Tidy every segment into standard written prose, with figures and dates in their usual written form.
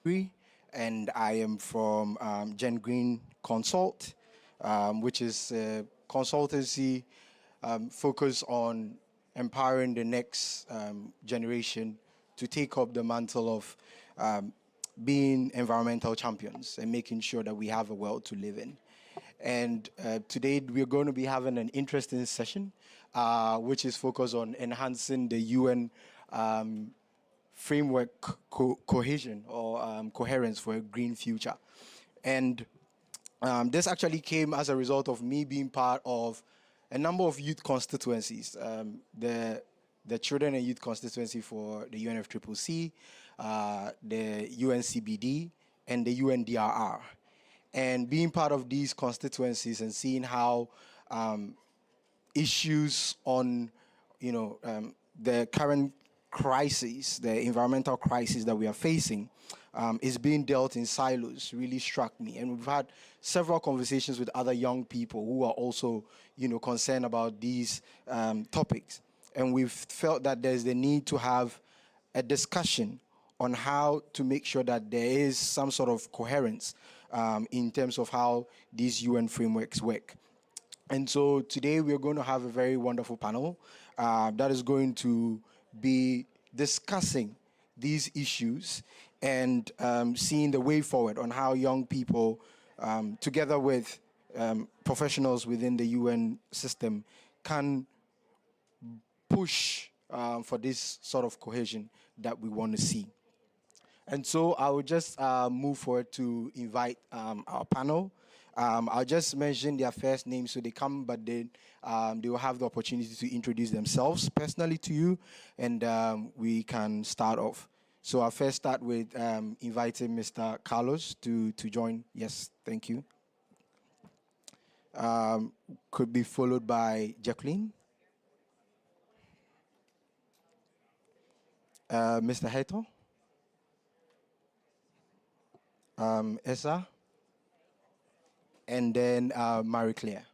and I am from Gen Green Consult, which is a consultancy focused on empowering the next generation to take up the mantle of being environmental champions and making sure that we have a world to live in. And today we're going to be having an interesting session, which is focused on enhancing the UN framework cohesion or coherence for a green future. And this actually came as a result of me being part of a number of youth constituencies. The Children and Youth Constituency for the UNFCCC, the UNCCD, and the UNDRR. And being part of these constituencies and seeing how issues on, the current crisis, the environmental crisis that we are facing, is being dealt in silos really struck me. And we've had several conversations with other young people who are also, concerned about these topics. And we've felt that there's the need to have a discussion on how to make sure that there is some sort of coherence in terms of how these UN frameworks work. And so today we're going to have a very wonderful panel that is going to be discussing these issues and seeing the way forward on how young people, together with professionals within the UN system, can push for this sort of cohesion that we want to see. And so I will just move forward to invite our panel. I'll just mention their first names so they come, but then they will have the opportunity to introduce themselves personally to you, and we can start off. So I'll first start with inviting Mr. Carlos to join. Yes, thank you. Could be followed by Jacqueline. Mr. Heto. Esa. And then Marie Claire.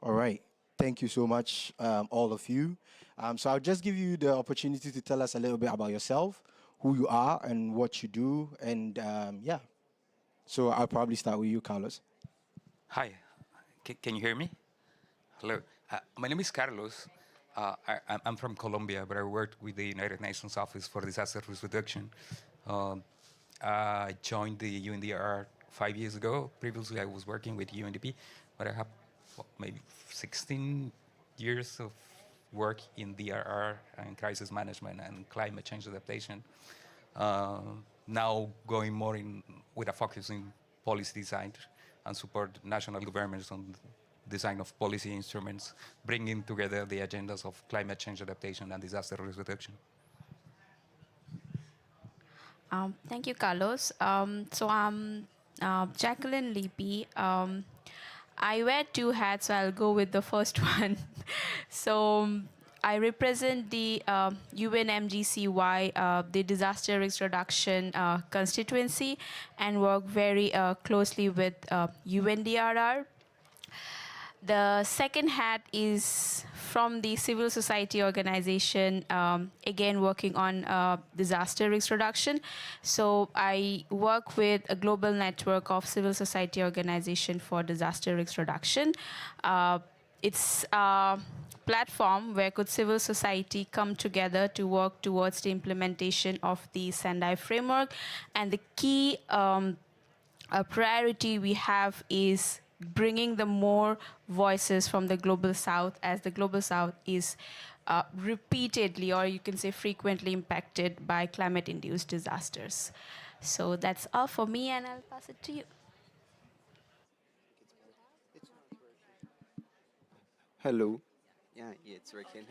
All right. Thank you so much, all of you. So I'll just give you the opportunity to tell us a little bit about yourself, who you are and what you do. And yeah. So I'll probably start with you, Carlos. Hi. Can you hear me? Hello. My name is Carlos. I'm from Colombia, but I worked with the United Nations Office for Disaster Risk Reduction. I joined the UNDR 5 years ago. Previously, I was working with UNDP, but I have maybe 16 years of work in DRR and crisis management and climate change adaptation. Now going more in with a focus in policy design and support national governments on design of policy instruments, bringing together the agendas of climate change adaptation and disaster risk reduction. Thank you, Carlos. So I'm Jacqueline Lippi. I wear two hats, so I'll go with the first one. So I represent the UNMGCY, the Disaster Risk Reduction constituency, and work very closely with UNDRR. The second hat is from the civil society organization, again working on disaster risk reduction. So I work with a global network of civil society organization for disaster risk reduction. It's a platform where could civil society come together to work towards the implementation of the Sendai framework. And the key priority we have is bringing the more voices from the Global South, as the Global South is repeatedly, or you can say frequently, impacted by climate-induced disasters. So that's all for me, and I'll pass it to you. Hello. Yeah, it's working.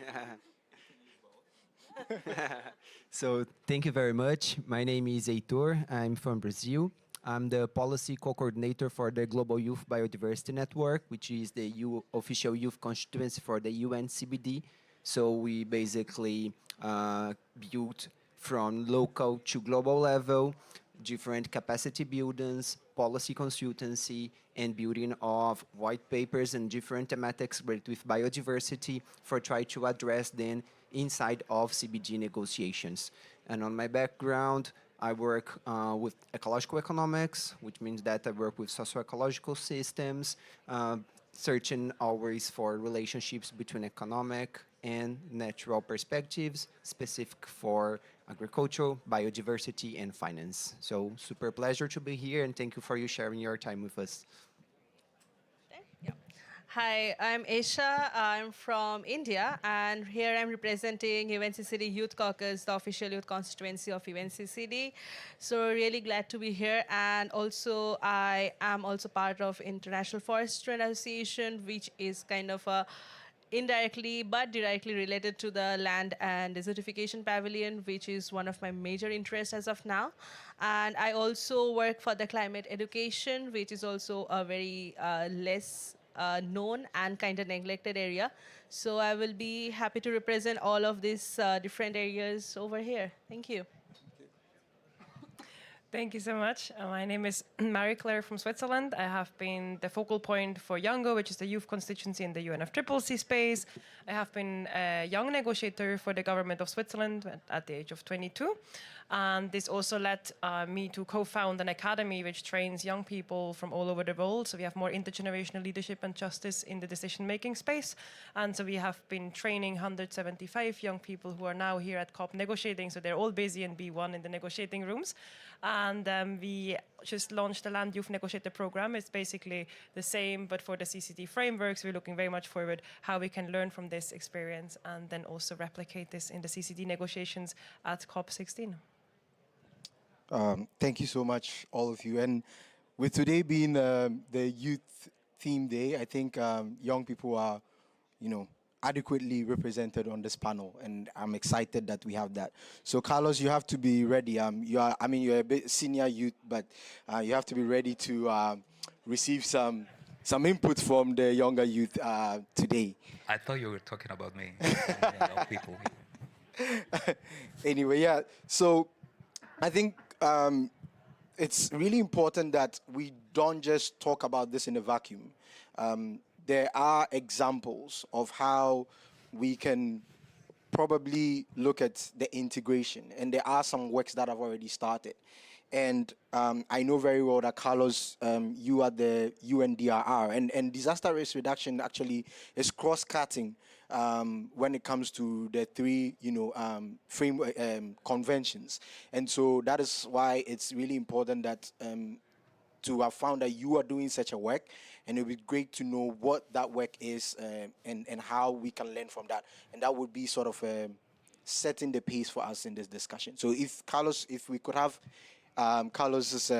So thank you very much. My name is Heitor. I'm from Brazil. I'm the policy co-coordinator for the Global Youth Biodiversity Network, which is the official youth constituency for the UNCCD. So we basically built from local to global level different capacity buildings, policy consultancy, and building of white papers and different thematics related with biodiversity for try to address them inside of CBD negotiations. And on my background, I work with ecological economics, which means that I work with socio-ecological systems, searching always for relationships between economic and natural perspectives, specific for agriculture, biodiversity, and finance. So super pleasure to be here, and thank you for you sharing your time with us. Hi, I'm Aisha. I'm from India, and here I'm representing UNCCD Youth Caucus, the official youth constituency of UNCCD. So really glad to be here, and also I am also part of International Forestry Association, which is kind of a indirectly but directly related to the land and desertification pavilion, which is one of my major interests as of now. And I also work for the climate education, which is also a very less known and kind of neglected area. So I will be happy to represent all of these different areas over here. Thank you. Thank you so much. My name is Marie-Claire from Switzerland. I have been the focal point for Youngo, which is the youth constituency in the UNFCCC space. I have been a young negotiator for the government of Switzerland at the age of 22. And this also led me to co-found an academy which trains young people from all over the world. So we have more intergenerational leadership and justice in the decision-making space. And so we have been training 175 young people who are now here at COP negotiating. So they're all busy in B1 in the negotiating rooms. And we just launched the Land Youth Negotiator program. It's basically the same, but for the CCD frameworks. We're looking very much forward how we can learn from this experience and then also replicate this in the CCD negotiations at COP16. Thank you so much, all of you. And with today being the youth theme day, I think young people are, adequately represented on this panel, and I'm excited that we have that. So, Carlos, you have to be ready. You're a bit senior youth, but you have to be ready to receive some input from the younger youth today. I thought you were talking about me. Young people. Anyway, yeah. So, I think it's really important that we don't just talk about this in a vacuum. There are examples of how we can probably look at the integration, and there are some works that have already started. And I know very well that, Carlos, you are the UNDRR, and disaster risk reduction actually is cross-cutting when it comes to the three, framework conventions. And so that is why it's really important that to have found that you are doing such a work, and it would be great to know what that work is and how we can learn from that. And that would be sort of setting the pace for us in this discussion. So if we could have Carlos's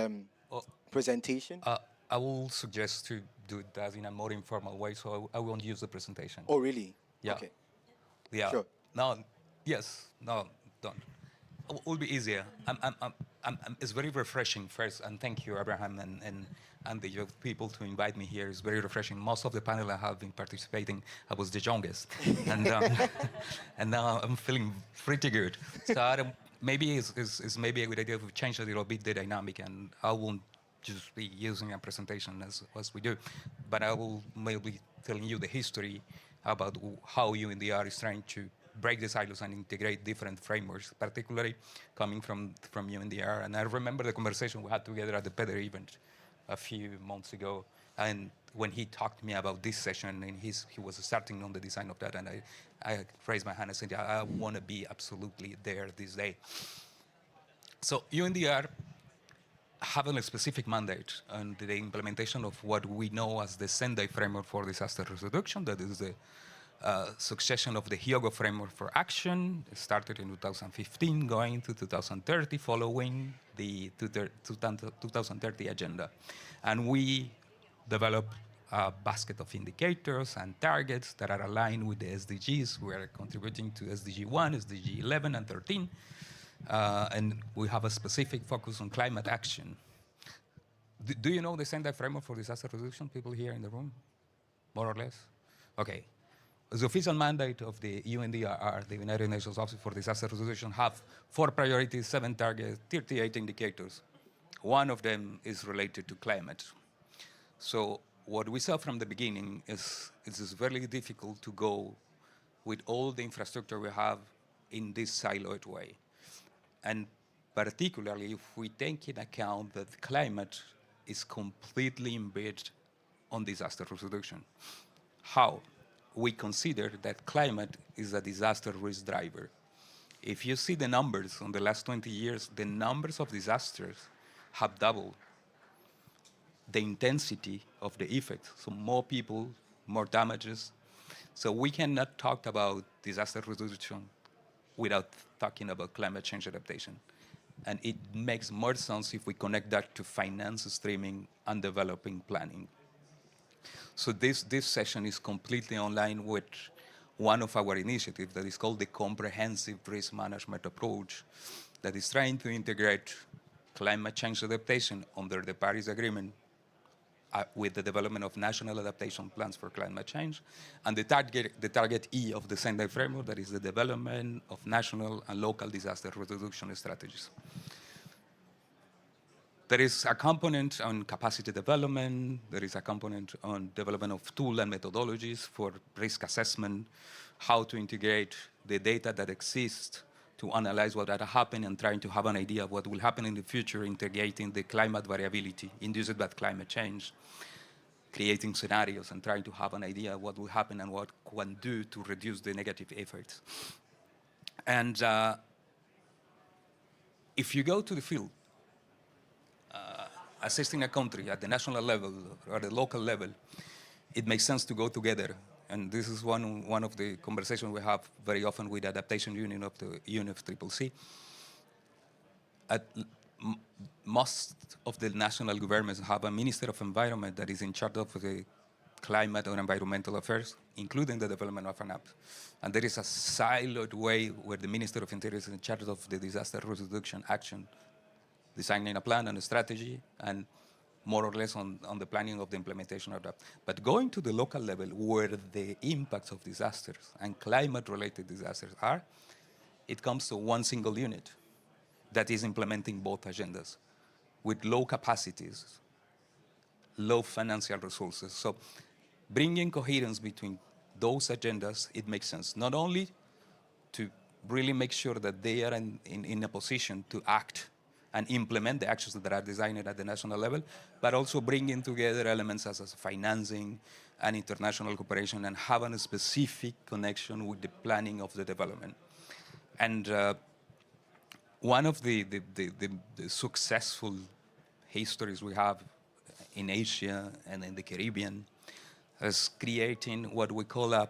presentation. I will suggest to do that in a more informal way, so I won't use the presentation. Oh, really? Yeah. Okay. Yeah. Sure. No. Yes. No. Don't. It will be easier. It's very refreshing first, and thank you, Abraham, and the youth people to invite me here. It's very refreshing. Most of the panel I have been participating, I was the youngest, and and now I'm feeling pretty good. So maybe it's maybe a good idea to change a little bit the dynamic, and I won't just be using a presentation as we do, but I will maybe telling you the history about how UNDR is trying to break the silos and integrate different frameworks, particularly coming from UNDR. And I remember the conversation we had together at the PEDER event a few months ago, and when he talked to me about this session, and he was starting on the design of that, and I raised my hand and said, I want to be absolutely there this day. So UNDR having a specific mandate on the implementation of what we know as the Sendai framework for disaster risk reduction, that is the succession of the Hyogo framework for action. It started in 2015, going to 2030, following the 2030 agenda. And we developed a basket of indicators and targets that are aligned with the SDGs. We are contributing to SDG 1, SDG 11, and 13. And we have a specific focus on climate action. Do you know the Sendai framework for disaster reduction, people here in the room? More or less? Okay. The official mandate of the UNDRR, the United Nations Office for Disaster Reduction, have 4 priorities, 7 targets, 38 indicators. One of them is related to climate. So what we saw from the beginning is it is very difficult to go with all the infrastructure we have in this siloed way. And particularly if we take into account that climate is completely embedded on disaster reduction. How? We consider that climate is a disaster risk driver. If you see the numbers on the last 20 years, the numbers of disasters have doubled. The intensity of the effect, so more people, more damages. So we cannot talk about disaster reduction without talking about climate change adaptation. And it makes more sense if we connect that to finance streaming and developing planning. So this session is completely online with one of our initiatives that is called the Comprehensive Risk Management Approach, that is trying to integrate climate change adaptation under the Paris Agreement with the development of national adaptation plans for climate change, and the target E of the Sendai framework, that is the development of national and local disaster reduction strategies. There is a component on capacity development. There is a component on development of tools and methodologies for risk assessment, how to integrate the data that exists to analyze what had happened and trying to have an idea of what will happen in the future, integrating the climate variability induced by climate change, creating scenarios and trying to have an idea of what will happen and what one do to reduce the negative effects. And if you go to the field, assisting a country at the national level or the local level, it makes sense to go together. And this is one of the conversations we have very often with the adaptation union of the UNFCCC. Most of the national governments have a Minister of Environment that is in charge of the climate or environmental affairs, including the development of an app. And there is a siloed way where the Minister of Interior is in charge of the disaster reduction action, designing a plan and a strategy, and more or less on the planning of the implementation of that. But going to the local level where the impacts of disasters and climate-related disasters are, it comes to one single unit that is implementing both agendas with low capacities, low financial resources. So bringing coherence between those agendas, it makes sense. Not only to really make sure that they are in a position to act and implement the actions that are designed at the national level, but also bringing together elements as financing and international cooperation and having a specific connection with the planning of the development. And one of the successful histories we have in Asia and in the Caribbean is creating what we call a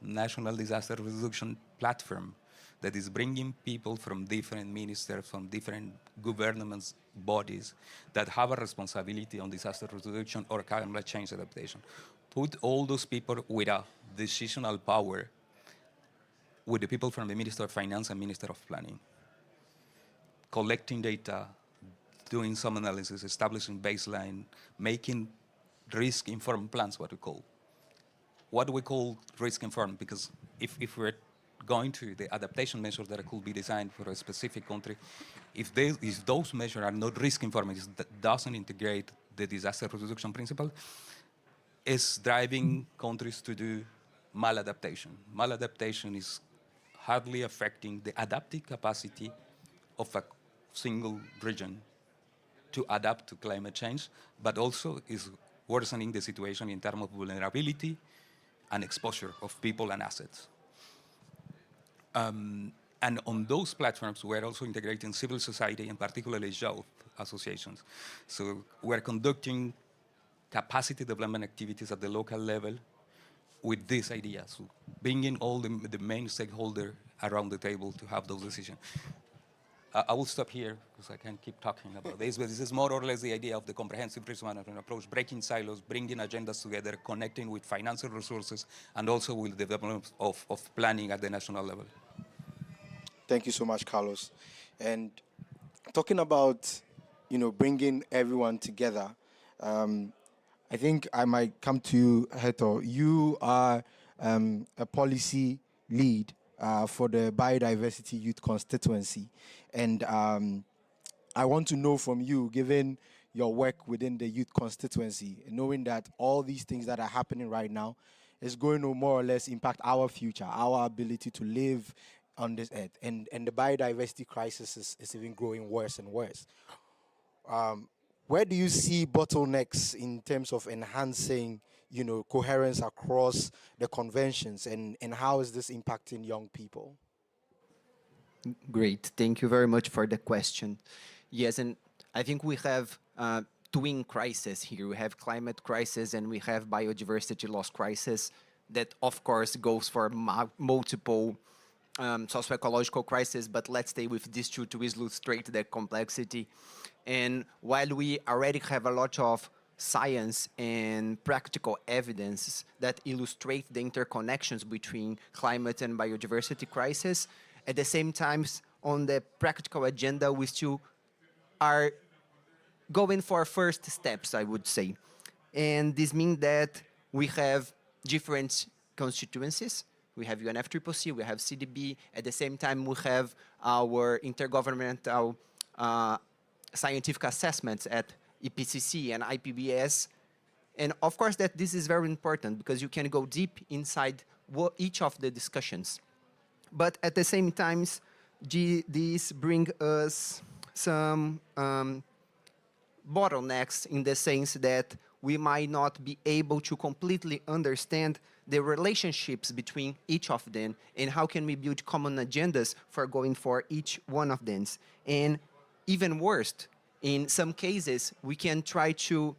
national disaster reduction platform that is bringing people from different ministers, from different government bodies that have a responsibility on disaster reduction or climate change adaptation. Put all those people with a decisional power with the people from the Minister of Finance and Minister of Planning, collecting data, doing some analysis, establishing baseline, making risk-informed plans, what we call risk-informed, because if we're going to the adaptation measures that could be designed for a specific country, if those measures are not risk-informed, that doesn't integrate the disaster reduction principle, is driving countries to do maladaptation. Maladaptation is hardly affecting the adaptive capacity of a single region to adapt to climate change, but also is worsening the situation in terms of vulnerability and exposure of people and assets. And on those platforms, we're also integrating civil society and particularly youth associations. So we're conducting capacity development activities at the local level with this idea, so bringing all the main stakeholders around the table to have those decisions. I will stop here because I can't keep talking about this, but this is more or less the idea of the comprehensive risk management approach, breaking silos, bringing agendas together, connecting with financial resources, and also with the development of planning at the national level. Thank you so much, Carlos. And talking about, bringing everyone together, I think I might come to you, Heto. You are a policy lead for the Biodiversity Youth Constituency. And I want to know from you, given your work within the youth constituency, knowing that all these things that are happening right now is going to more or less impact our future, our ability to live on this earth. And the biodiversity crisis is even growing worse and worse. Where do you see bottlenecks in terms of enhancing, coherence across the conventions, and how is this impacting young people? Great. Thank you very much for the question. Yes, and I think we have twin crises here. We have climate crisis and we have biodiversity loss crisis that, of course, goes for multiple socio-ecological crises, but let's stay with these two to illustrate the complexity. And while we already have a lot of science and practical evidence that illustrate the interconnections between climate and biodiversity crisis, at the same time, on the practical agenda, we still are going for first steps, I would say. And this means that we have different constituencies. We have UNFCCC, we have CDB. At the same time, we have our intergovernmental scientific assessments at EPCC and IPBS. And of course, that this is very important because you can go deep inside each of the discussions. But at the same time, these bring us some bottlenecks in the sense that we might not be able to completely understand the relationships between each of them and how can we build common agendas for going for each one of them. And even worse, in some cases, we can try to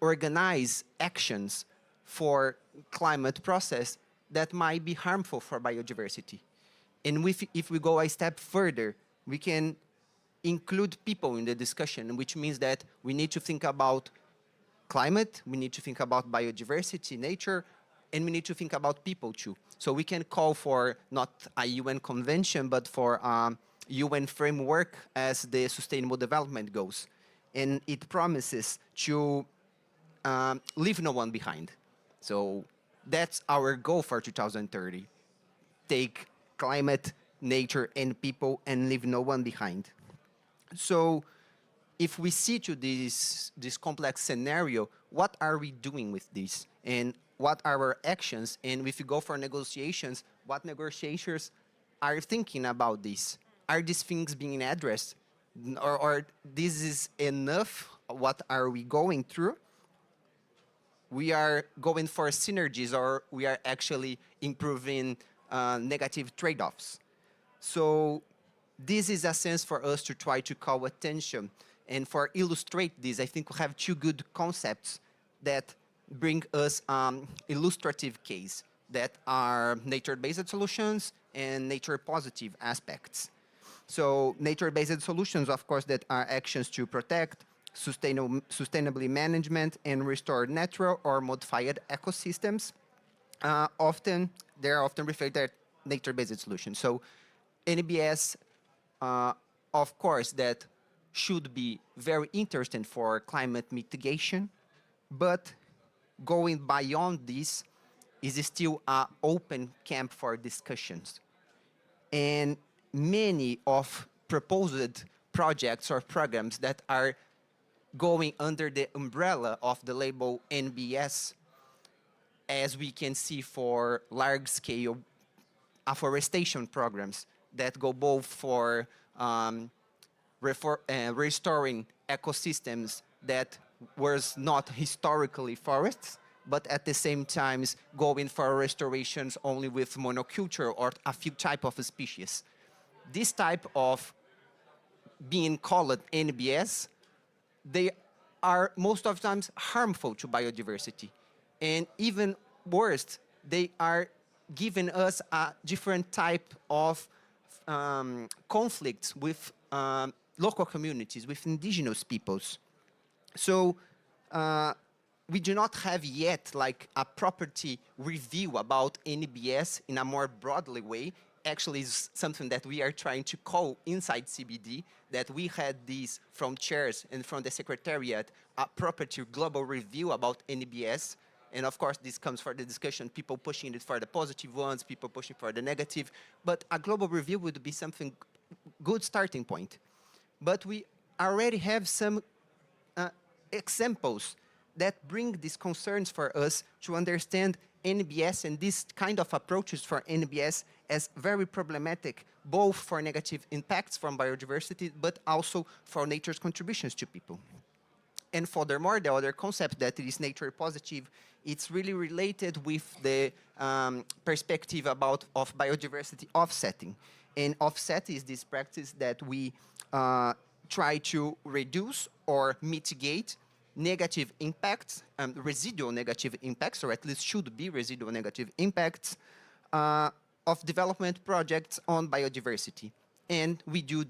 organize actions for climate process that might be harmful for biodiversity. And if we go a step further, we can include people in the discussion, which means that we need to think about climate, we need to think about biodiversity, nature, and we need to think about people too. So we can call for not a UN convention, but for a UN framework as the Sustainable Development Goals. And it promises to leave no one behind. So that's our goal for 2030. Take climate, nature, and people and leave no one behind. So if we see to this complex scenario, what are we doing with this? And what are our actions? And if we go for negotiations, what negotiators are thinking about this? Are these things being addressed? Or this is enough? What are we going through? We are going for synergies, or we are actually improving negative trade-offs. So this is a sense for us to try to call attention. And for illustrate this, I think we have two good concepts that bring us illustrative case that are nature-based solutions and nature-positive aspects. So nature-based solutions, of course, that are actions to protect, sustainably management and restore natural or modified ecosystems. They're often referred to as nature-based solutions. So NBS, of course, that should be very interesting for climate mitigation, but going beyond this is still an open camp for discussions. And many of proposed projects or programs that are going under the umbrella of the label NBS, as we can see for large-scale afforestation programs that go both for restoring ecosystems that was not historically forests, but at the same time going for restorations only with monoculture or a few type of species. This type of being called NBS, they are most of the times harmful to biodiversity. And even worse, they are giving us a different type of conflicts with local communities, with indigenous peoples. So we do not have yet like a property review about NBS in a more broadly way. Actually, is something that we are trying to call inside CBD, that we had this from chairs and from the secretariat, a property global review about NBS. And of course, this comes for the discussion, people pushing it for the positive ones, people pushing for the negative. But a global review would be something good starting point. But we already have some examples that bring these concerns for us to understand NBS and this kind of approaches for NBS as very problematic, both for negative impacts from biodiversity, but also for nature's contributions to people. And furthermore, the other concept that is nature positive, it's really related with the perspective of biodiversity offsetting. And offset is this practice that we try to reduce or mitigate negative impacts, residual negative impacts, or at least should be residual negative impacts of development projects on biodiversity. And we do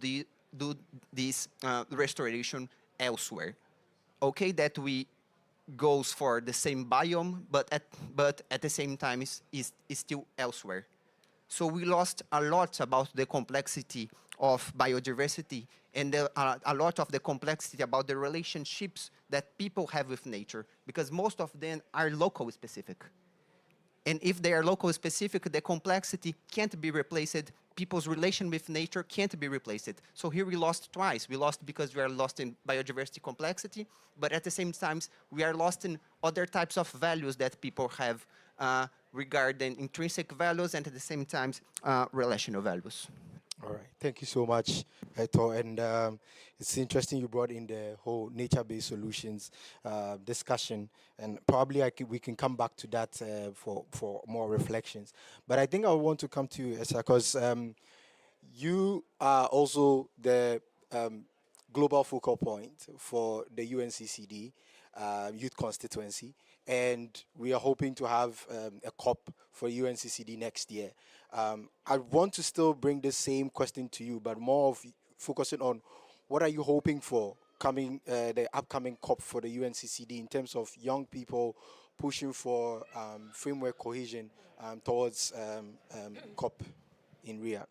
this restoration elsewhere. Okay, that we goes for the same biome, but at the same time is still elsewhere. So we lost a lot about the complexity of biodiversity and a lot of the complexity about the relationships that people have with nature, because most of them are local specific. And if they are local specific, the complexity can't be replaced. People's relation with nature can't be replaced. So here we lost twice. We lost because we are lost in biodiversity complexity, but at the same time, we are lost in other types of values that people have regarding intrinsic values and at the same time, relational values. All right, thank you so much, Hector. And it's interesting you brought in the whole nature-based solutions discussion, and probably we can come back to that for more reflections. But I think I want to come to you, Esa, because you are also the global focal point for the UNCCD youth constituency, and we are hoping to have a COP for UNCCD next year. I want to still bring the same question to you, but more of focusing on what are you hoping for coming the upcoming COP for the UNCCD in terms of young people pushing for framework cohesion towards COP in Rio.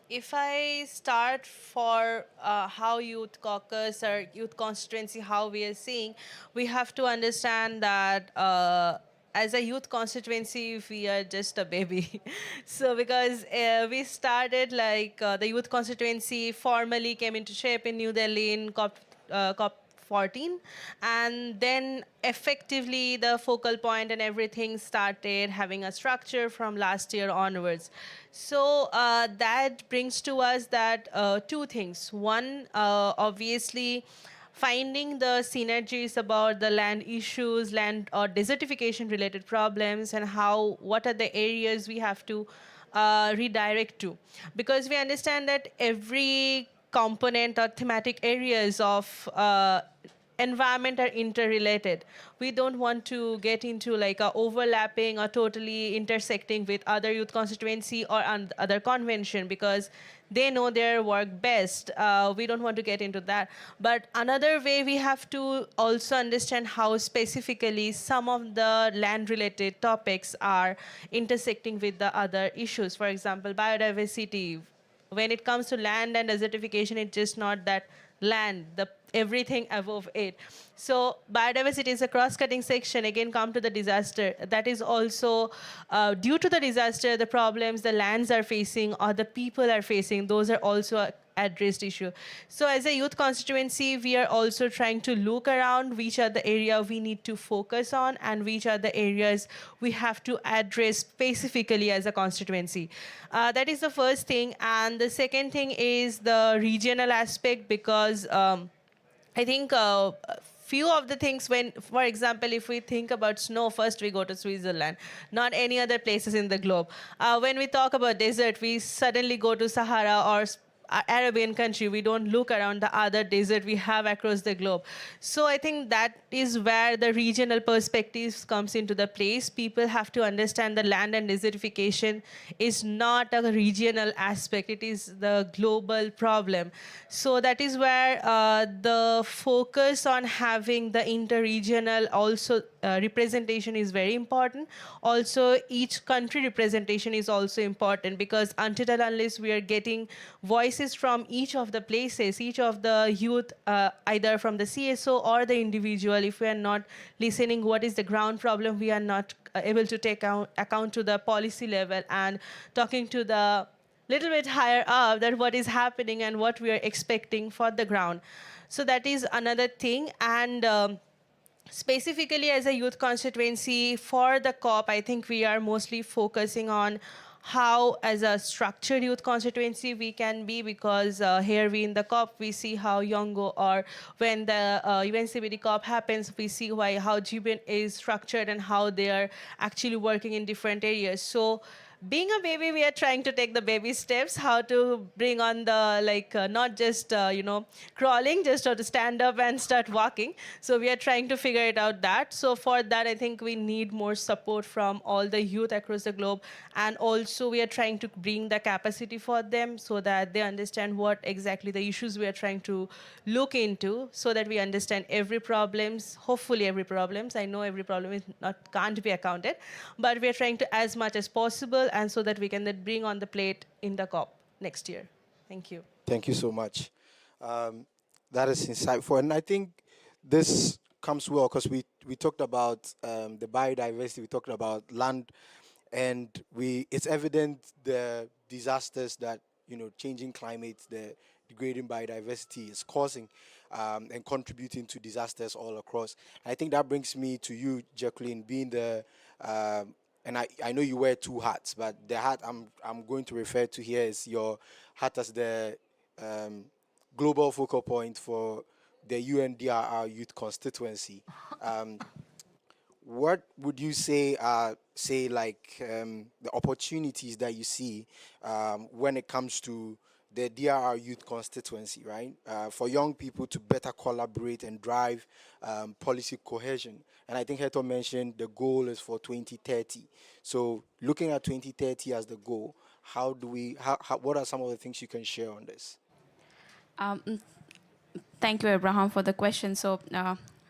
If I start for how Youth Caucus or Youth Constituency, how we are seeing, we have to understand that as a youth constituency, we are just a baby. So because we started the youth constituency formally came into shape in New Delhi in COP 14, and then effectively the focal point and everything started having a structure from last year onwards. So that brings to us that two things. One, obviously, finding the synergies about the land issues, land or desertification related problems, and what are the areas we have to redirect to. Because we understand that every component or thematic areas of environment are interrelated. We don't want to get into a overlapping or totally intersecting with other youth constituency or other convention, because they know their work best. We don't want to get into that. But another way, we have to also understand how specifically some of the land-related topics are intersecting with the other issues. For example, biodiversity. When it comes to land and desertification, it's just not that land, everything above it. So biodiversity is a cross-cutting section. Again, come to the disaster. That is also due to the disaster, the problems the lands are facing or the people are facing, those are also addressed issue. So as a youth constituency, we are also trying to look around which are the area we need to focus on and which are the areas we have to address specifically as a constituency. That is the first thing. And the second thing is the regional aspect, because I think few of the things for example, if we think about snow, first we go to Switzerland, not any other places in the globe. When we talk about desert, we suddenly go to Sahara or Arabian country. We don't look around the other desert we have across the globe. So I think that is where the regional perspectives comes into the place. People have to understand the land and desertification is not a regional aspect. It is the global problem. So that is where the focus on having the inter-regional also representation is very important. Also, each country representation is also important, because until and unless we are getting voices from each of the places, each of the youth, either from the CSO or the individual, if we are not listening what is the ground problem, we are not able to take account to the policy level and talking to the little bit higher up that what is happening and what we are expecting for the ground. So that is another thing. And specifically as a youth constituency for the COP, I think we are mostly focusing on how as a structured youth constituency we can be, because here we in the COP we see how Yongo, or when the UNCCD COP happens, we see how G20 is structured and how they are actually working in different areas. So being a baby, we are trying to take the baby steps, how to bring on the, not just, crawling, just how to stand up and start walking. So we are trying to figure it out that. So for that, I think we need more support from all the youth across the globe. And also we are trying to bring the capacity for them so that they understand what exactly the issues we are trying to look into, so that we understand every problems, hopefully every problems. I know every problem is can't be accounted, but we are trying to as much as possible, and so that we can then bring on the plate in the COP next year. Thank you. Thank you so much. That is insightful. And I think this comes well because we talked about the biodiversity, we talked about land, and it's evident the disasters that, changing climate, the degrading biodiversity is causing and contributing to disasters all across. I think that brings me to you, Jacqueline, being the and I know you wear two hats, but the hat I'm going to refer to here is your hat as the global focal point for the UNDRR youth constituency. What would you say are, the opportunities that you see when it comes to the DRR youth constituency, right? For young people to better collaborate and drive policy cohesion. And I think Heto mentioned the goal is for 2030. So looking at 2030 as the goal, what are some of the things you can share on this? Thank you, Abraham, for the question. So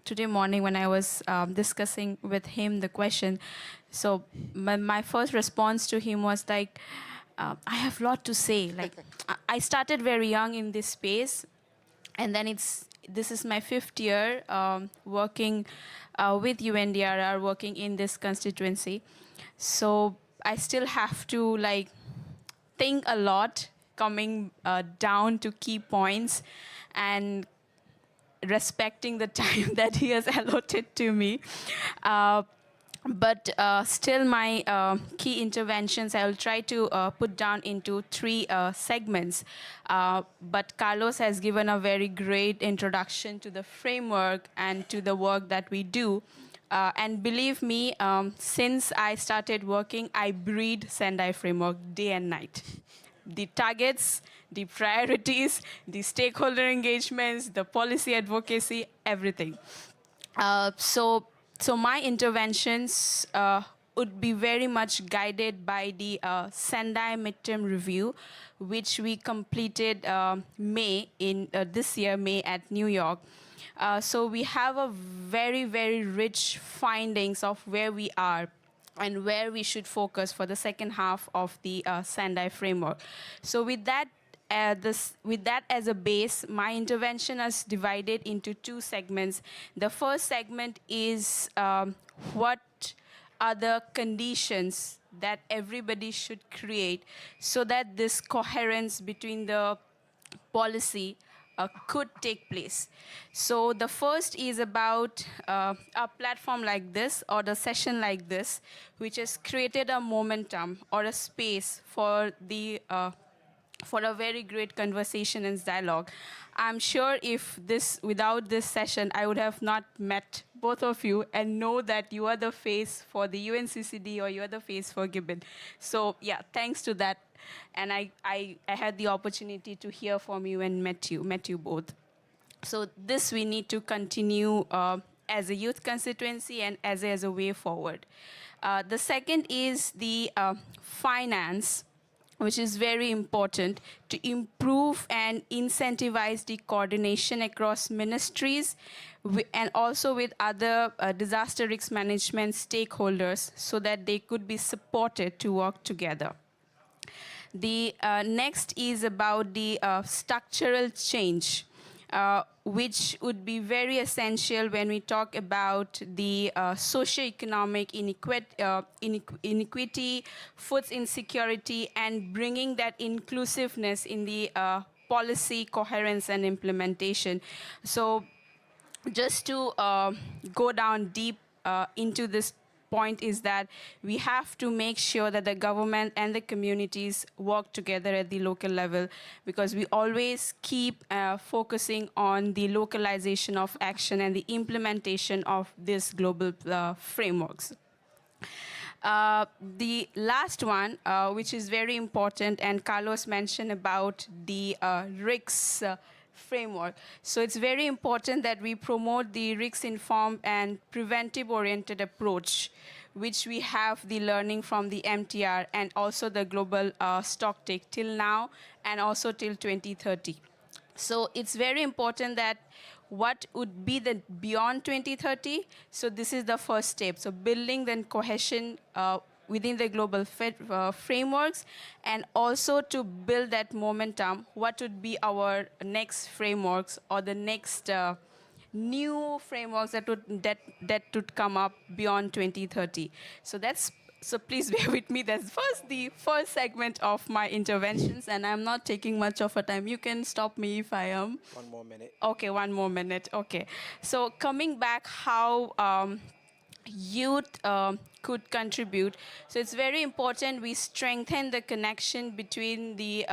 today morning when I was discussing with him the question, so my first response to him was like, I have a lot to say. Like, I started very young in this space, and then this is my 5th year working with UNDRR, working in this constituency. So I still have to think a lot, coming down to key points and respecting the time that he has allotted to me. But still my key interventions I will try to put down into 3 segments. But Carlos has given a very great introduction to the framework and to the work that we do. And believe me, since I started working, I breed Sendai framework day and night. The targets, the priorities, the stakeholder engagements, the policy advocacy, everything. So my interventions would be very much guided by the Sendai midterm review, which we completed this year, May at New York. So we have a very, very rich findings of where we are and where we should focus for the second half of the Sendai framework. So with that as a base, my intervention is divided into 2 segments. The first segment is what are the conditions that everybody should create so that this coherence between the policy could take place. So the first is about a platform like this or the session like this, which has created a momentum or a space for a very great conversation and dialogue. I'm sure without this session, I would have not met both of you and know that you are the face for the UNCCD or you are the face for Gibbon. So yeah, thanks to that. And I had the opportunity to hear from you and met you both. So this we need to continue as a youth constituency and as a way forward. The second is the finance, which is very important to improve and incentivize the coordination across ministries and also with other disaster risk management stakeholders so that they could be supported to work together. The next is about the structural change. which would be very essential when we talk about the socioeconomic inequity, food insecurity, and bringing that inclusiveness in the policy coherence and implementation. So just to go down deep into this point is that we have to make sure that the government and the communities work together at the local level, because we always keep focusing on the localization of action and the implementation of these global frameworks. The last one, which is very important, and Carlos mentioned about the RICS framework. So it's very important that we promote the risk-informed and preventive-oriented approach, which we have the learning from the MTR and also the global stocktake till now and also till 2030. So it's very important that what would be the beyond 2030. So this is the first step. So building the cohesion within the global frameworks, and also to build that momentum, what would be our next frameworks or the next new frameworks that would come up beyond 2030. So please bear with me. That's the first segment of my interventions, and I'm not taking much of a time. You can stop me if I am. 1 more minute. Okay, 1 more minute. Okay. So coming back, how youth could contribute. So it's very important we strengthen the connection between the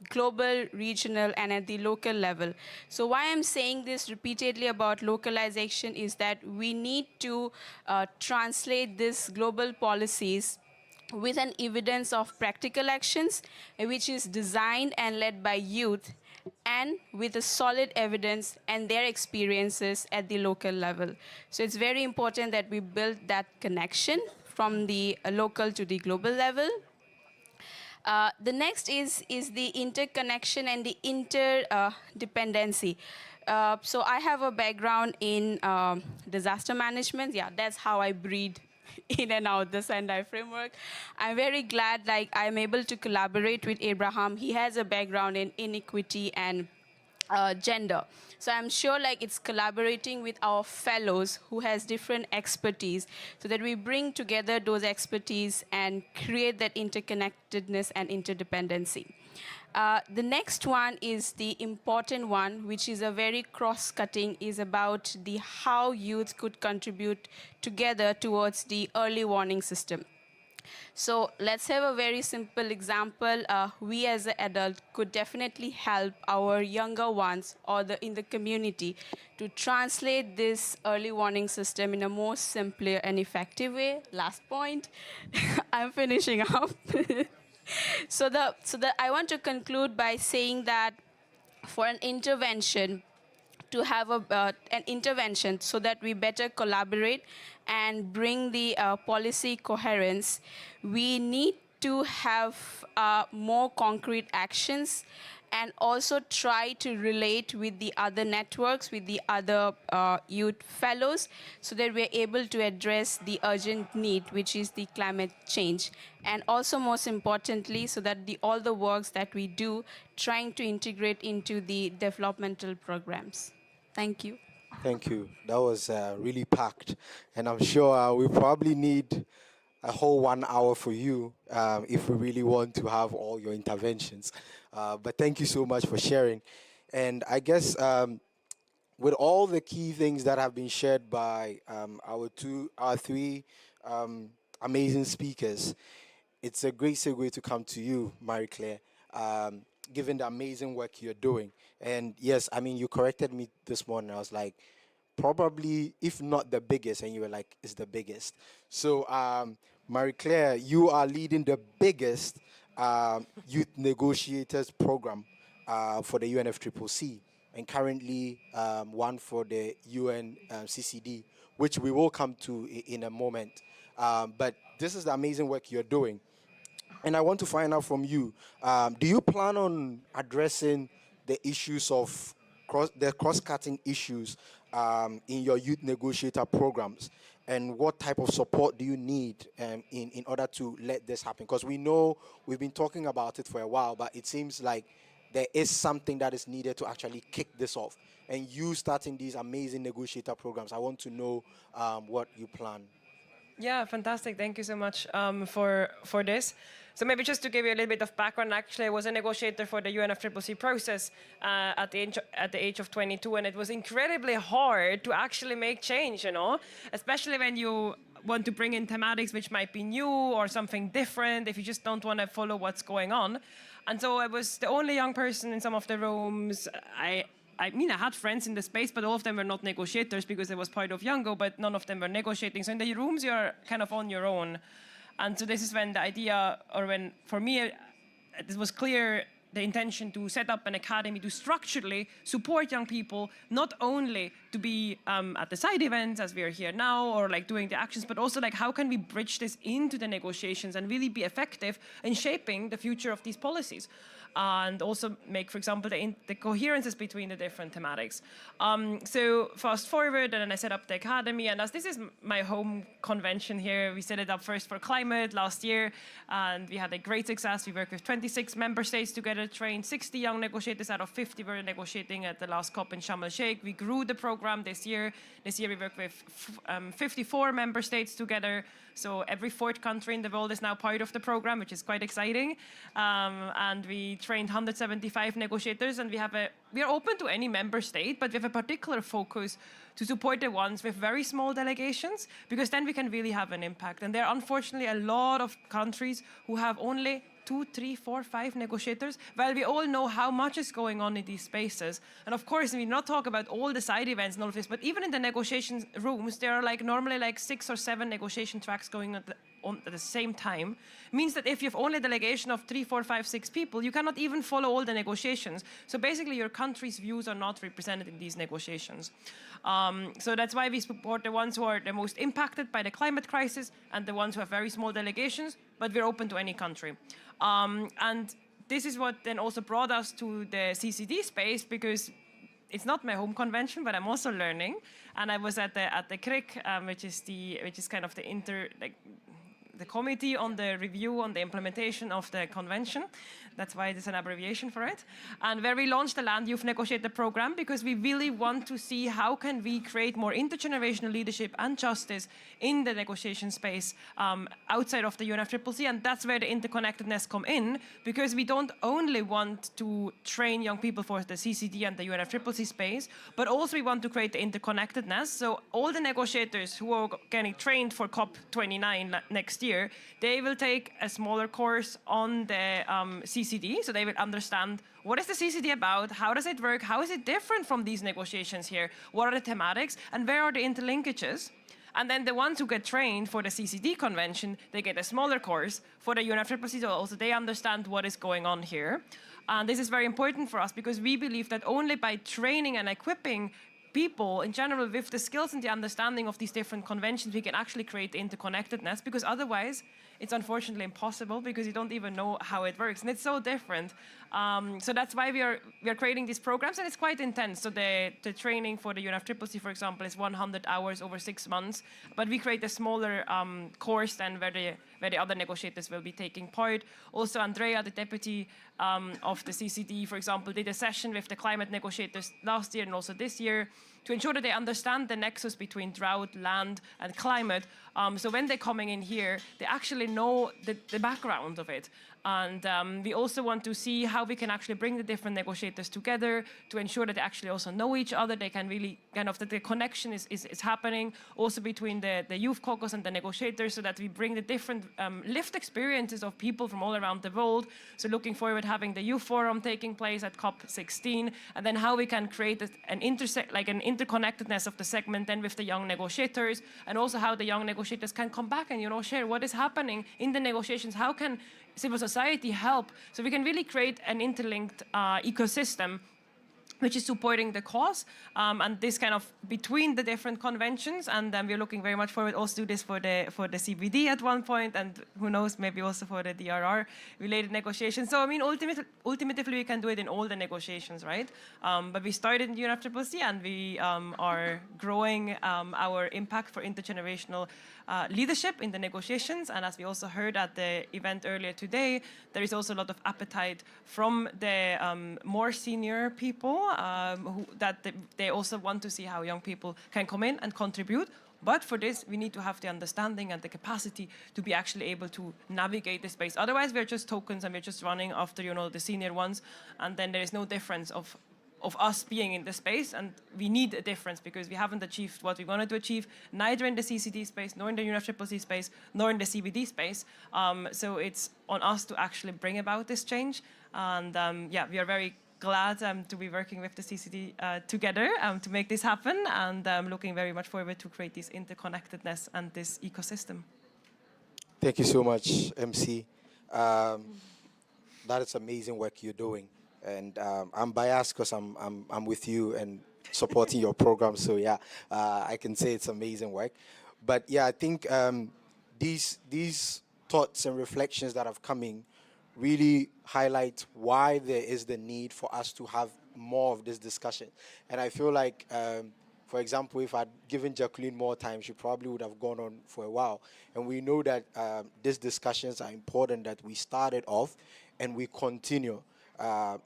global, regional, and at the local level. So why I'm saying this repeatedly about localization is that we need to translate these global policies with an evidence of practical actions, which is designed and led by youth, and with a solid evidence and their experiences at the local level. So it's very important that we build that connection from the local to the global level. The next is the interconnection and the interdependency. So I have a background in disaster management. Yeah, that's how I breathe in and out the Sendai framework. I'm very glad I'm able to collaborate with Abraham. He has a background in inequity and gender. So I'm sure it's collaborating with our fellows who has different expertise, so that we bring together those expertise and create that interconnectedness and interdependency. The next one is the important one, which is a very cross-cutting, is about the how youth could contribute together towards the early warning system. So let's have a very simple example. We as an adult could definitely help our younger ones or in the community to translate this early warning system in a more simpler and effective way. Last point, I'm finishing up. So I want to conclude by saying that for an intervention, to have an intervention so that we better collaborate and bring the policy coherence, we need to have more concrete actions and also try to relate with the other networks, with the other youth fellows, so that we're able to address the urgent need, which is the climate change. And also, most importantly, so that all the works that we do, trying to integrate into the developmental programs. Thank you. Thank you. That was really packed. And I'm sure we probably need a whole 1 hour for you if we really want to have all your interventions. But thank you so much for sharing. And I guess with all the key things that have been shared by our three amazing speakers, it's a great segue to come to you, Marie-Claire, given the amazing work you're doing. And yes, I mean, you corrected me this morning. I was like, probably, if not the biggest, and you were like, it's the biggest. So, Marie-Claire, you are leading the biggest youth negotiators program for the UNFCCC, and currently one for the UNCCD, which we will come to in a moment. But this is the amazing work you're doing. And I want to find out from you, do you plan on addressing the issues of cross-cutting issues in your youth negotiator programs? And what type of support do you need in order to let this happen? Because we know we've been talking about it for a while, but it seems like there is something that is needed to actually kick this off. And you starting these amazing negotiator programs, I want to know what you plan. Yeah, fantastic. Thank you so much for this. So maybe just to give you a little bit of background, actually, I was a negotiator for the UNFCCC process at the age of 22, and it was incredibly hard to actually make change, you know, especially when you want to bring in thematics which might be new or something different, if you just don't want to follow what's going on. And so I was the only young person in some of the rooms. I mean, I had friends in the space, but all of them were not negotiators because I was part of Youngo, but none of them were negotiating. So in the rooms, you're kind of on your own. And so this is when the idea, or when, for me, it was clear the intention to set up an academy to structurally support young people, not only to be at the side events as we are here now, or like doing the actions, but also like how can we bridge this into the negotiations and really be effective in shaping the future of these policies. And also make, for example, the coherences between the different thematics. So fast forward, and then I set up the academy, and as this is my home convention here, we set it up first for climate last year, and we had a great success. We worked with 26 member states together, trained 60 young negotiators out of 50 were negotiating at the last COP in Sharm el-Sheikh. We grew the program this year. This year we worked with 54 member states together. So every fourth country in the world is now part of the program, which is quite exciting. And we trained 175 negotiators, and we are open to any member state, but we have a particular focus to support the ones with very small delegations, because then we can really have an impact. And there are unfortunately a lot of countries who have only 2, 3, 4, 5 negotiators, while we all know how much is going on in these spaces. And of course, we not talk about all the side events and all of this, but even in the negotiation rooms, there are like normally like 6 or 7 negotiation tracks going on at the same time. Means that if you have only a delegation of 3, 4, 5, 6 people, you cannot even follow all the negotiations. So basically, your country's views are not represented in these negotiations. So that's why we support the ones who are the most impacted by the climate crisis and the ones who have very small delegations, but we're open to any country. And this is what then also brought us to the CCD space, because it's not my home convention, but I'm also learning. And I was at the CRIC, which is kind of the committee on the review on the implementation of the convention. That's why there's an abbreviation for it. And where we launched the Land Youth Negotiator program, because we really want to see how can we create more intergenerational leadership and justice in the negotiation space outside of the UNFCCC. And that's where the interconnectedness come in, because we don't only want to train young people for the CCD and the UNFCCC space, but also we want to create the interconnectedness. So all the negotiators who are getting trained for COP29 next year, they will take a smaller course on the CCD, so they will understand what is the CCD about, how does it work, how is it different from these negotiations here, what are the thematics, and where are the interlinkages. And then the ones who get trained for the CCD convention, they get a smaller course. For the UNFCCC also, they understand what is going on here. And this is very important for us, because we believe that only by training and equipping people in general with the skills and the understanding of these different conventions, we can actually create interconnectedness, because otherwise it's unfortunately impossible, because you don't even know how it works, and it's so different. So that's why we are creating these programs, and it's quite intense. So the training for the UNFCCC, for example, is 100 hours over 6 months, but we create a smaller course than where the other negotiators will be taking part. Also, Andrea, the deputy of the CCD, for example, did a session with the climate negotiators last year and also this year to ensure that they understand the nexus between drought, land, and climate. So when they're coming in here, they actually know the background of it. And we also want to see how we can actually bring the different negotiators together to ensure that they actually also know each other. They can really that the connection is happening also between the youth caucus and the negotiators, so that we bring the different lived experiences of people from all around the world. So looking forward having the youth forum taking place at COP16, and then how we can create an interconnectedness of the segment then with the young negotiators, and also how the young negotiators can come back and share what is happening in the negotiations. How can civil society help, so we can really create an interlinked ecosystem which is supporting the cause, and this kind of between the different conventions, and we're looking very much forward also to this for the CBD at one point, and who knows, maybe also for the DRR related negotiations. So I mean, ultimately we can do it in all the negotiations, right? But we started in UNFCCC, and we are growing our impact for intergenerational leadership in the negotiations. And as we also heard at the event earlier today, there is also a lot of appetite from the more senior people that they also want to see how young people can come in and contribute. But for this, we need to have the understanding and the capacity to be actually able to navigate the space. Otherwise, we're just tokens and we're just running after, you know, the senior ones, and then there is no difference of us being in the space, and we need a difference because we haven't achieved what we wanted to achieve, neither in the CCD space, nor in the UNFCCC space, nor in the CBD space. So it's on us to actually bring about this change. And yeah, we are very glad to be working with the CCD together to make this happen, and looking very much forward to create this interconnectedness and this ecosystem. Thank you so much, MC. That is amazing work you're doing. And I'm biased because I'm with you and supporting your program. So yeah, I can say it's amazing work. But yeah, I think these thoughts and reflections that have come in really highlight why there is the need for us to have more of this discussion. And I feel like, for example, if I'd given Jacqueline more time, she probably would have gone on for a while. And we know that these discussions are important, that we started off and we continue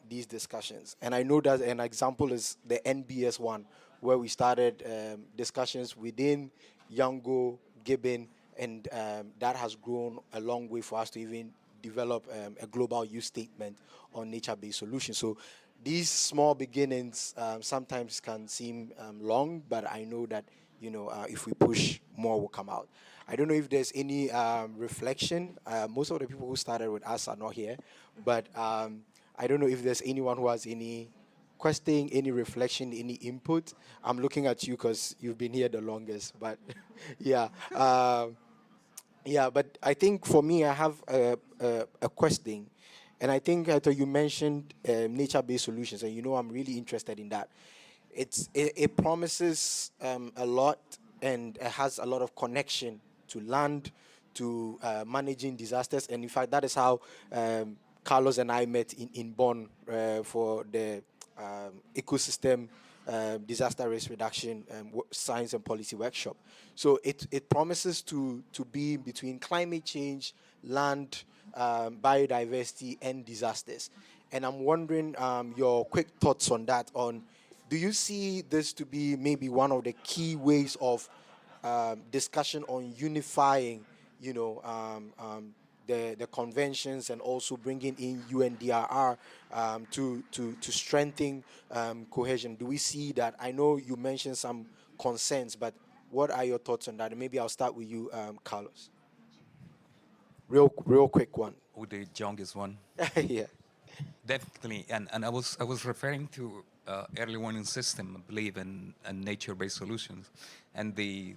these discussions. And I know that an example is the NBS one, where we started discussions within Yango, Gibbon, and that has grown a long way for us to even develop a global youth statement on nature-based solutions. So these small beginnings sometimes can seem long, but I know that, you know, if we push, more will come out. I don't know if there's any reflection. Most of the people who started with us are not here, but I don't know if there's anyone who has any question, any reflection, any input. I'm looking at you because you've been here the longest, but yeah. Yeah, but I think for me, I have a question. And I think you mentioned nature-based solutions, and you know I'm really interested in that. It promises a lot, and it has a lot of connection to land, to managing disasters. And in fact, that is how Carlos and I met in Bonn for the ecosystem disaster risk reduction science and policy workshop. So it promises to be between climate change, land, biodiversity, and disasters. And I'm wondering your quick thoughts on that. Do you see this to be maybe one of the key ways of discussion on unifying, you know, the conventions, and also bringing in UNDRR to strengthen cohesion? Do we see that? I know you mentioned some concerns, but what are your thoughts on that? And maybe I'll start with you, Carlos. Real quick one. With the youngest one. Yeah. Definitely, and I was referring to early warning system, I believe, and nature-based solutions, and the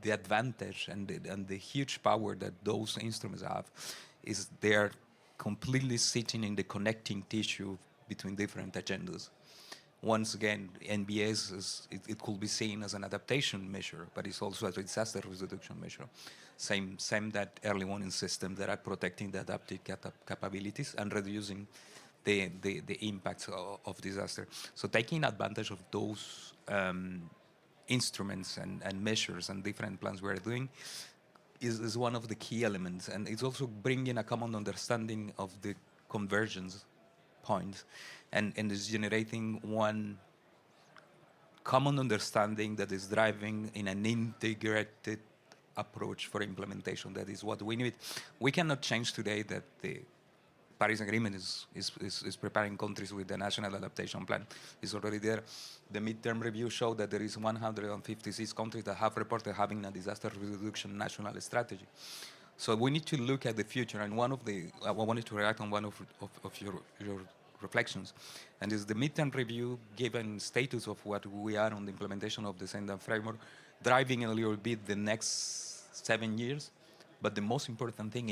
advantage and the huge power that those instruments have is they are completely sitting in the connecting tissue between different agendas. Once again, NBS it could be seen as an adaptation measure, but it's also a disaster risk reduction measure. Same that early warning systems that are protecting the adaptive capabilities and reducing the impacts of disaster. So taking advantage of those instruments and measures and different plans we're doing is one of the key elements. And it's also bringing a common understanding of the convergence points, and is generating one common understanding that is driving in an integrated approach for implementation. That is what we need. We cannot change today that the Paris Agreement is preparing countries with the National Adaptation Plan. It's already there. The midterm review showed that there is 156 countries that have reported having a disaster reduction national strategy. So we need to look at the future. And I wanted to react on one of your reflections, and is the midterm review given status of what we are on the implementation of the Sendai framework, driving a little bit the next 7 years. But the most important thing,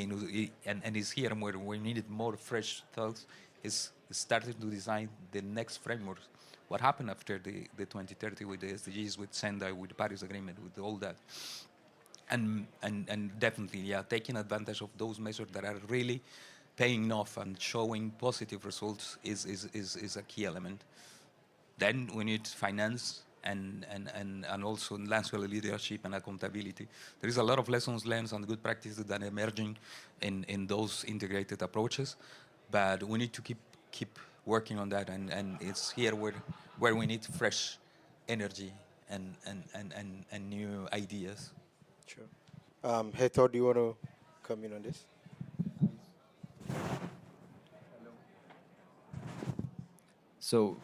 and is here where we needed more fresh thoughts, is started to design the next framework. What happened after the 2030 with the SDGs, with Sendai, with the Paris Agreement, with all that. And definitely, yeah, taking advantage of those measures that are really paying off and showing positive results is a key element. Then we need finance and also national leadership and accountability. There is a lot of lessons learned and good practices that are emerging in those integrated approaches, but we need to keep working on that, and it's here where we need fresh energy and new ideas. Sure. Heto, do you want to come in on this? So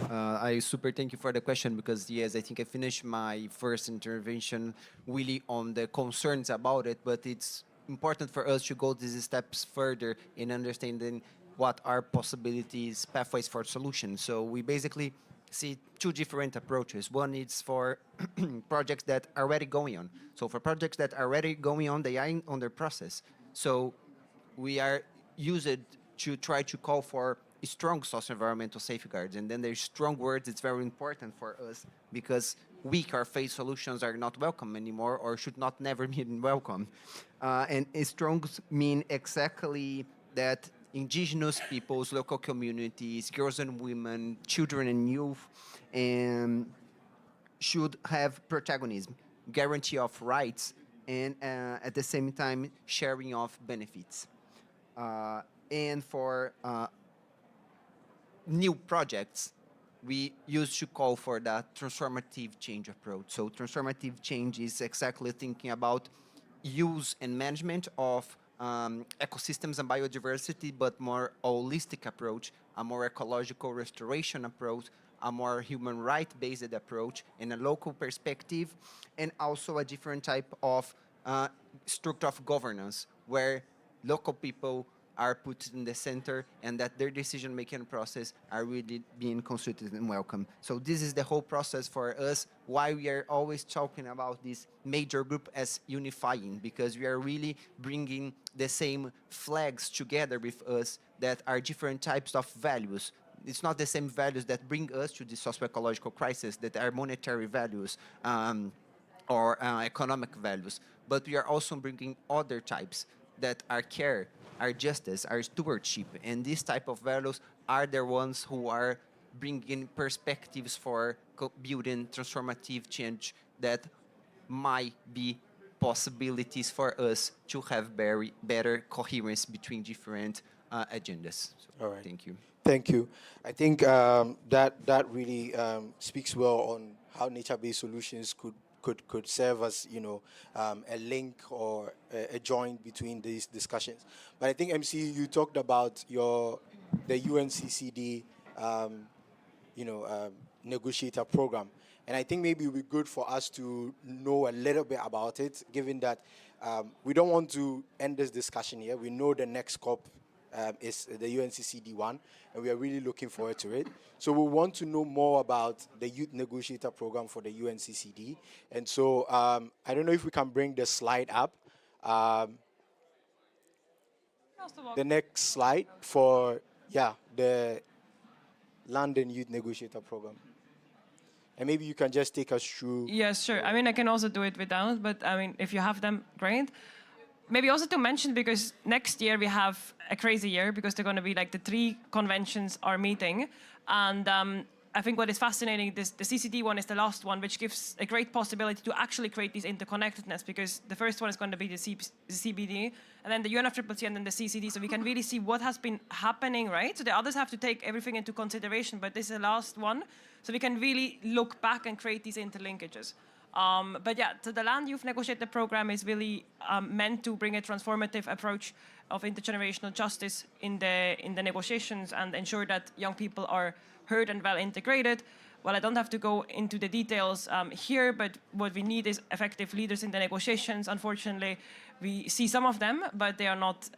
I super thank you for the question, because yes, I think I finished my first intervention really on the concerns about it, but it's important for us to go these steps further in understanding what are possibilities, pathways for solutions. So we basically see two different approaches. One is for projects that are already going on. So for projects that are already going on, they are on their process. So we are used to try to call for strong socio-environmental safeguards. And then there's strong words. It's very important for us, because weak or phase solutions are not welcome anymore, or should not never be welcome. And strong mean exactly that indigenous peoples, local communities, girls and women, children and youth, should have protagonism, guarantee of rights, and at the same time sharing of benefits. And for new projects, we used to call for that transformative change approach. So transformative change is exactly thinking about use and management of ecosystems and biodiversity, but more holistic approach, a more ecological restoration approach, a more human right-based approach, and a local perspective, and also a different type of structure of governance, where local people are put in the center, and that their decision-making process are really being consulted and welcome. So this is the whole process for us, why we are always talking about this major group as unifying, because we are really bringing the same flags together with us that are different types of values. It's not the same values that bring us to the socio-ecological crisis, that are monetary values or economic values, but we are also bringing other types that are care, our justice, our stewardship, and these type of values are the ones who are bringing perspectives for building transformative change that might be possibilities for us to have better coherence between different agendas. So, All right. thank you. Thank you. I think that really speaks well on how nature-based solutions could serve as a link or a joint between these discussions. But I think MC, you talked about the UNCCD negotiator program, and I think maybe it would be good for us to know a little bit about it, given that we don't want to end this discussion here. We know the next COP is the UNCCD one, and we are really looking forward to it. So we want to know more about the Youth Negotiator Program for the UNCCD. And so I don't know if we can bring the slide up. The next slide for, the London Youth Negotiator Program. And maybe you can just take us through. Yes, sure. I mean, I can also do it without, but I mean, if you have them, great. Maybe also to mention, because next year we have a crazy year, because they're going to be like the 3 conventions are meeting. And I think what is fascinating, the CCD one is the last one, which gives a great possibility to actually create this interconnectedness, because the first one is going to be the CBD, and then the UNFCCC, and then the CCD. So we can really see what has been happening, right? So the others have to take everything into consideration, but this is the last one. So we can really look back and create these interlinkages. But yeah, so the Land Youth Negotiator Program is really meant to bring a transformative approach of intergenerational justice in the negotiations and ensure that young people are heard and well integrated. Well, I don't have to go into the details here, but what we need is effective leaders in the negotiations. Unfortunately, we see some of them, but they are not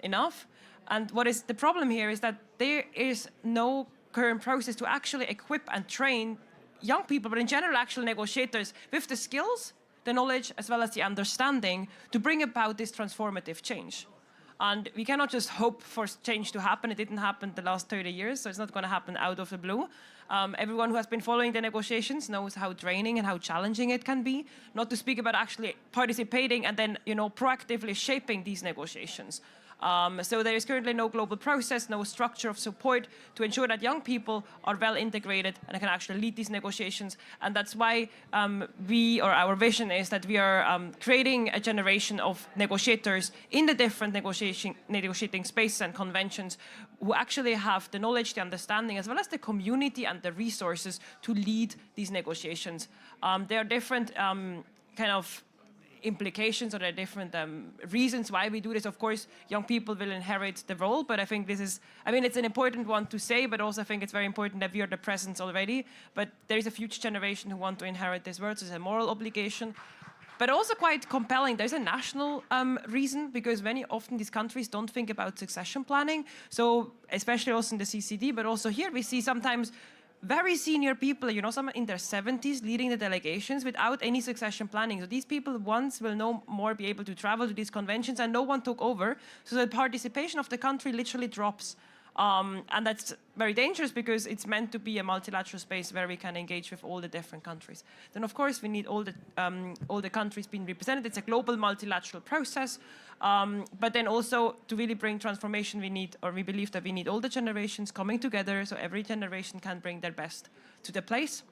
enough. And what is the problem here is that there is no current process to actually equip and train young people, but in general, actual negotiators, with the skills, the knowledge, as well as the understanding to bring about this transformative change. And we cannot just hope for change to happen. It didn't happen the last 30 years, so it's not going to happen out of the blue. Everyone who has been following the negotiations knows how draining and how challenging it can be, not to speak about actually participating and then, proactively shaping these negotiations. So there is currently no global process, no structure of support to ensure that young people are well integrated and can actually lead these negotiations. And that's why our vision is that we are creating a generation of negotiators in the different negotiating spaces and conventions who actually have the knowledge, the understanding, as well as the community and the resources to lead these negotiations. There are different kind of implications or there are different reasons why we do this. Of course, young people will inherit the role, but I think it's an important one to say, but also I think it's very important that we are the presence already. But there is a future generation who want to inherit this world, so it's a moral obligation. But also quite compelling, there's a national reason, because very often these countries don't think about succession planning. So especially also in the CCD, but also here we see sometimes very senior people, some in their 70s leading the delegations without any succession planning. So these people once will no more be able to travel to these conventions and no one took over. So the participation of the country literally drops. And that's very dangerous because it's meant to be a multilateral space where we can engage with all the different countries. Then, of course, we need all the countries being represented. It's a global multilateral process. But then also to really bring transformation, we believe that we need all the generations coming together so every generation can bring their best to the place.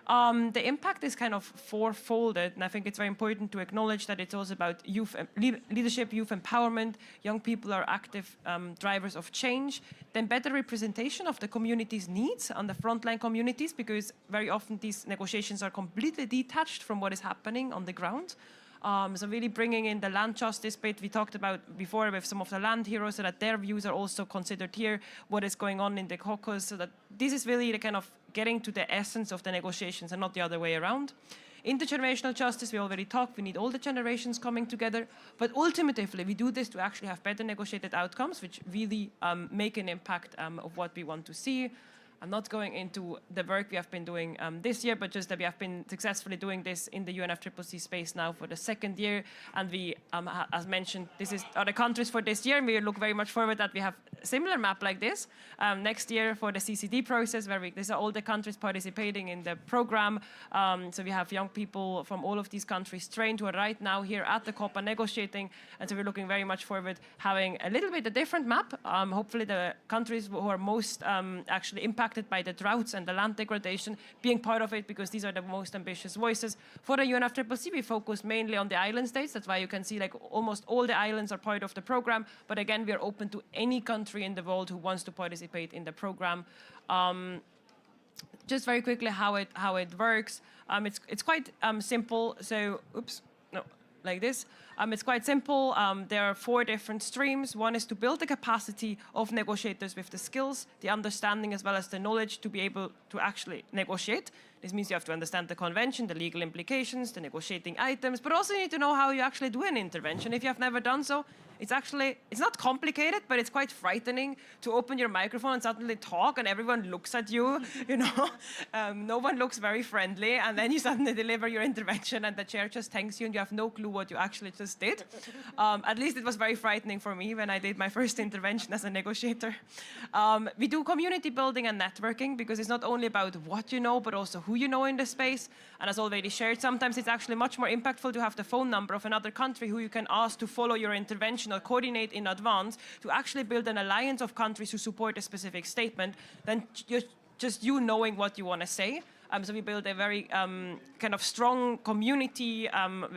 The impact is kind of fourfolded, and I think it's very important to acknowledge that it's also about youth leadership, youth empowerment. Young people are active drivers of change. Then better representation of the community's needs on the frontline communities, because very often these negotiations are completely detached from what is happening on the ground. So really bringing in the land justice bit we talked about before with some of the land heroes, so that their views are also considered here, what is going on in the caucus, so that this is really the kind of getting to the essence of the negotiations and not the other way around. Intergenerational justice, we already talked, we need all the generations coming together, but ultimately we do this to actually have better negotiated outcomes, which really make an impact of what we want to see. I'm not going into the work we have been doing this year, but just that we have been successfully doing this in the UNFCCC space now for the second year. And we, as mentioned, are the countries for this year. And we look very much forward that we have a similar map like this next year for the CCD process, where these are all the countries participating in the program. So we have young people from all of these countries trained who are right now here at the COPA negotiating. And so we're looking very much forward having a little bit a different map. Hopefully the countries who are most actually impacted by the droughts and the land degradation being part of it, because these are the most ambitious voices. For the UNFCCC, we focus mainly on the island states. That's why you can see like almost all the islands are part of the program. But again, we are open to any country in the world who wants to participate in the program. Just very quickly how it works. It's quite simple. So, like this. It's quite simple. There are 4 different streams. One is to build the capacity of negotiators with the skills, the understanding, as well as the knowledge to be able to actually negotiate. This means you have to understand the convention, the legal implications, the negotiating items, but also you need to know how you actually do an intervention. If you have never done so, it's not complicated, but it's quite frightening to open your microphone and suddenly talk and everyone looks at you, no one looks very friendly, and then you suddenly deliver your intervention and the chair just thanks you and you have no clue what you actually just did. At least it was very frightening for me when I did my first intervention as a negotiator. We do community building and networking, because it's not only about what you know, but also who you know in the space. And as already shared, sometimes it's actually much more impactful to have the phone number of another country who you can ask to follow your intervention or coordinate in advance to actually build an alliance of countries who support a specific statement than just you knowing what you want to say. So we build a very kind of strong community,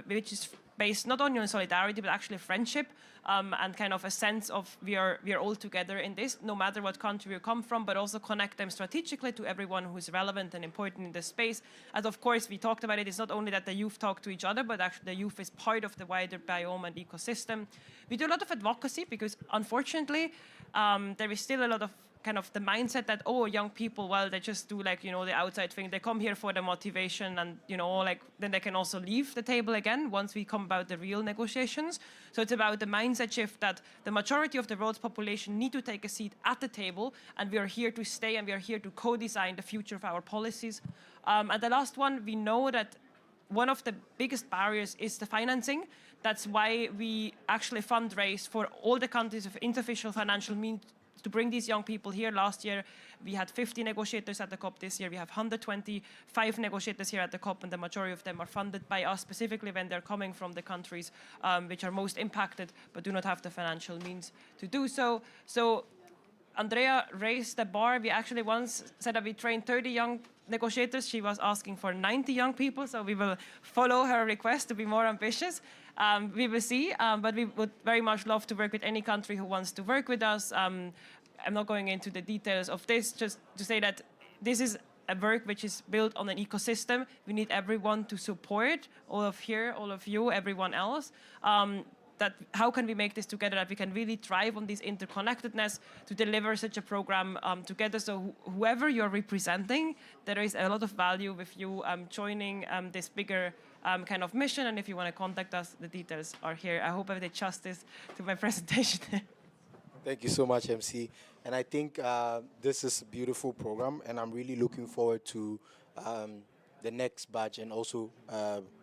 which is based not only on solidarity, but actually friendship, and kind of a sense of we are all together in this, no matter what country we come from, but also connect them strategically to everyone who's relevant and important in this space. As of course, we talked about it's not only that the youth talk to each other, but actually the youth is part of the wider biome and ecosystem. We do a lot of advocacy because unfortunately, there is still a lot of kind of the mindset that, young people, well, they just do like, the outside thing. They come here for the motivation and, then they can also leave the table again once we come about the real negotiations. So it's about the mindset shift that the majority of the world's population need to take a seat at the table, and we are here to stay and we are here to co-design the future of our policies. And the last one, we know that one of the biggest barriers is the financing. That's why we actually fundraise for all the countries of insufficient financial means to bring these young people here. Last year, we had 50 negotiators at the COP. This year, we have 125 negotiators here at the COP, and the majority of them are funded by us, specifically when they're coming from the countries which are most impacted but do not have the financial means to do so. So Andrea raised the bar. We actually once said that we trained 30 young negotiators. She was asking for 90 young people, so we will follow her request to be more ambitious. We will see, but we would very much love to work with any country who wants to work with us. I'm not going into the details of this, just to say that this is a work which is built on an ecosystem. We need everyone to support, all of here, all of you, everyone else. That how can we make this together, that we can really thrive on this interconnectedness to deliver such a program together. So whoever you're representing, there is a lot of value with you joining this bigger kind of mission. And if you want to contact us, the details are here. I hope I did justice to my presentation. Thank you so much, MC. And I think this is a beautiful program, and I'm really looking forward to the next batch and also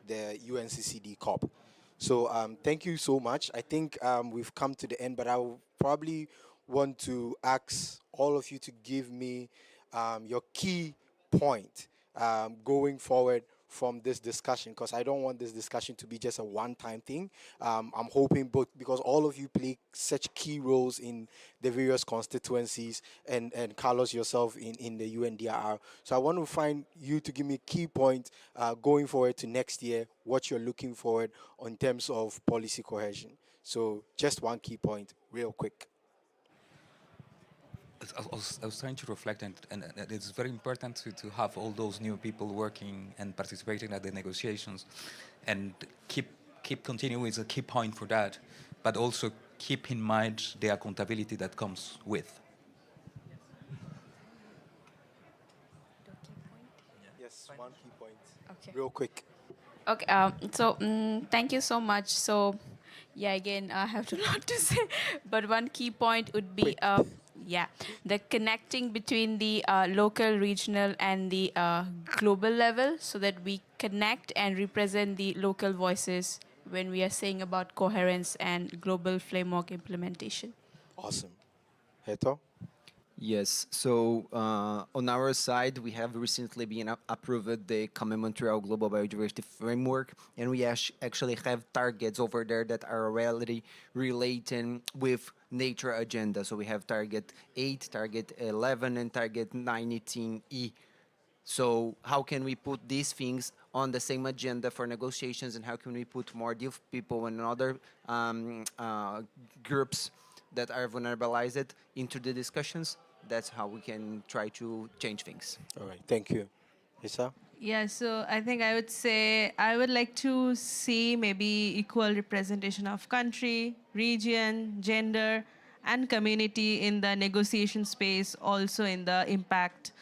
the UNCCD COP. So thank you so much. I think we've come to the end, but I will probably want to ask all of you to give me your key point going forward from this discussion, because I don't want this discussion to be just a one-time thing. I'm hoping both, because all of you play such key roles in the various constituencies, and Carlos yourself in the UNDRR. So I want to find you to give me a key point going forward to next year, what you're looking forward in terms of policy cohesion. So just one key point, real quick. I was trying to reflect, and it's very important to have all those new people working and participating at the negotiations, and keep continuing is a key point for that, but also keep in mind the accountability that comes with. Yes, one key point. Okay. Real quick. Okay, so thank you so much. So, yeah, again, I have a lot to say, but one key point would be, the connecting between the local, regional, and the global level, so that we connect and represent the local voices when we are saying about coherence and global framework implementation. Awesome. Heto? Yes, so on our side, we have recently been approved the Common Montreal Global Biodiversity Framework, and we actually have targets over there that are already relating with nature agenda. So we have target 8, target 11, and target 19E. So how can we put these things on the same agenda for negotiations, and how can we put more youth people and other groups that are vulnerabilized into the discussions? That's how we can try to change things. All right, thank you. Isa? Yeah, so I think I would say I would like to see maybe equal representation of country, region, gender, and community in the negotiation space, also in the impact,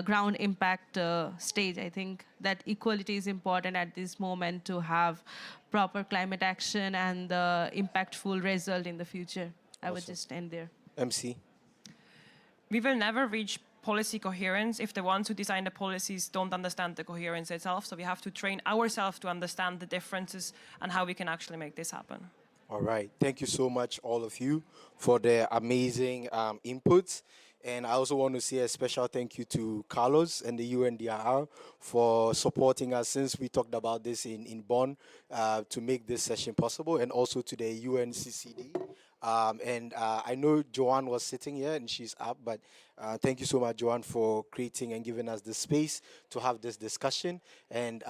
ground impact stage. I think that equality is important at this moment to have proper climate action and the impactful result in the future. I would just end there. MC? We will never reach policy coherence if the ones who design the policies don't understand the coherence itself. So we have to train ourselves to understand the differences and how we can actually make this happen. All right. Thank you so much, all of you, for the amazing inputs. And I also want to say a special thank you to Carlos and the UNDRR for supporting us since we talked about this in Bonn to make this session possible, and also to the UNCCD. I know Joanne was sitting here and she's up, but thank you so much, Joanne, for creating and giving us the space to have this discussion. And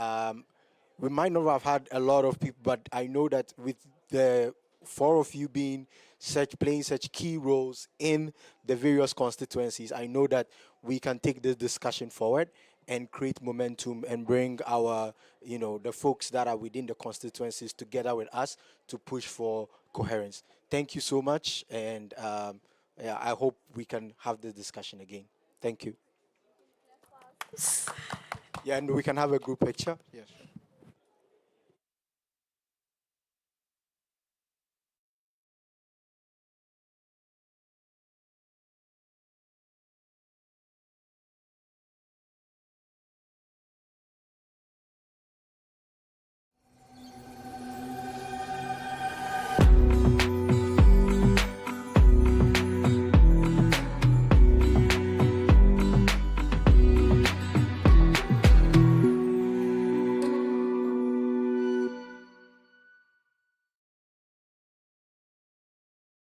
we might not have had a lot of people, but I know that with the four of you playing such key roles in the various constituencies, I know that we can take this discussion forward and create momentum and bring our, the folks that are within the constituencies together with us to push for coherence. Thank you so much, and I hope we can have this discussion again. Thank you. Yeah, and we can have a group picture. Yes.